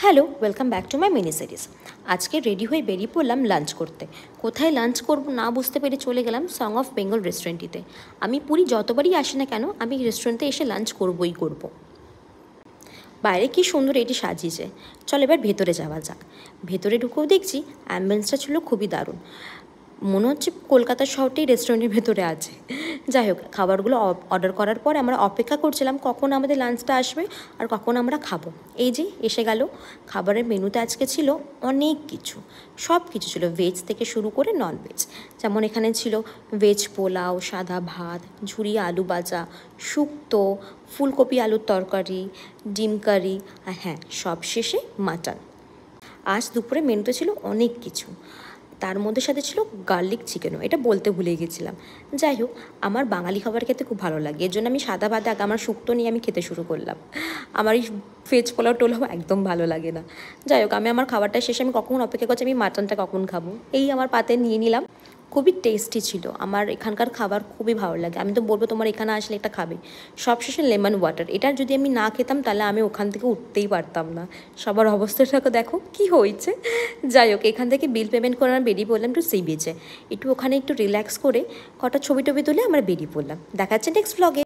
Hello, welcome back to my mini series. আজকে ready হয়ে বেরিয়ে পড়লাম লাঞ্চ করতে। কোথায় লাঞ্চ করব না বুঝতে পেরে চলে গেলাম সং অফ বেঙ্গল রেস্টুরেন্টটিতে। আমি পুরী যতবারই আসি না কেন, আমি রেস্টুরেন্টে এসে লাঞ্চ করবই করব। বাইরে কি সুন্দর এটি সাজিয়েছে। চল এবার ভেতরে যাওয়া যাক। ভেতরে ঢুকেও দেখছি অ্যাম্বিয়েন্সটা ছিল খুবই দারুণ। মনে হচ্ছে কলকাতার শহরটাই রেস্টুরেন্টের ভেতরে আছে। যাই হোক, খাবারগুলো অর্ডার করার পর আমরা অপেক্ষা করছিলাম কখন আমাদের লাঞ্চটা আসবে আর কখন আমরা খাবো। এই যে এসে গেল। খাবারের মেনুতে আজকে ছিল অনেক কিছু, সব কিছু ছিল, ভেজ থেকে শুরু করে নন ভেজ। যেমন এখানে ছিল ভেজ পোলাও, সাদা ভাত, ঝুরি আলু ভাজা, শুক্তো, ফুলকপি আলুর তরকারি, ডিম কারি, আর হ্যাঁ, সব শেষে মাটন। আজ দুপুরে মেনুতে ছিল অনেক কিছু, তার মধ্যে সাথে ছিল গার্লিক চিকেনও, এটা বলতে ভুলে গেছিলাম। যাই হোক, আমার বাঙালি খাবার খেতে খুব ভালো লাগে, এর জন্য আমি সাদা ভাত আগে আমার শুক্তো নিয়ে আমি খেতে শুরু করলাম। আমার এই ভেজ পোলাও টোলাও একদম ভালো লাগে না। যাই হোক, আমি আমার খাবারটা শেষে আমি কখন অপেক্ষা করছি আমি মাটনটা কখন খাবো, এই আমার পাতে নিয়ে নিলাম। খুবই টেস্টি ছিল। আমার এখানকার খাবার খুবই ভালো লাগে, আমি তো বলবো তোমার এখানে আসলে এটা খাবে। সবশেষে লেমন ওয়াটার, এটা যদি আমি না খেতাম তাহলে আমি ওখান থেকে উঠতেই পারতাম না। সবার অবস্থাটাকে দেখো কি হয়েছে। যাই হোক, এখান থেকে বিল পেমেন্ট করে আমরা বেরিয়ে পড়লাম একটু সি বিচে, একটু ওখানে একটু রিল্যাক্স করে কটা ছবি টবি তুলে আমরা বেরিয়ে পড়লাম। দেখা যাচ্ছে নেক্সট ব্লগে।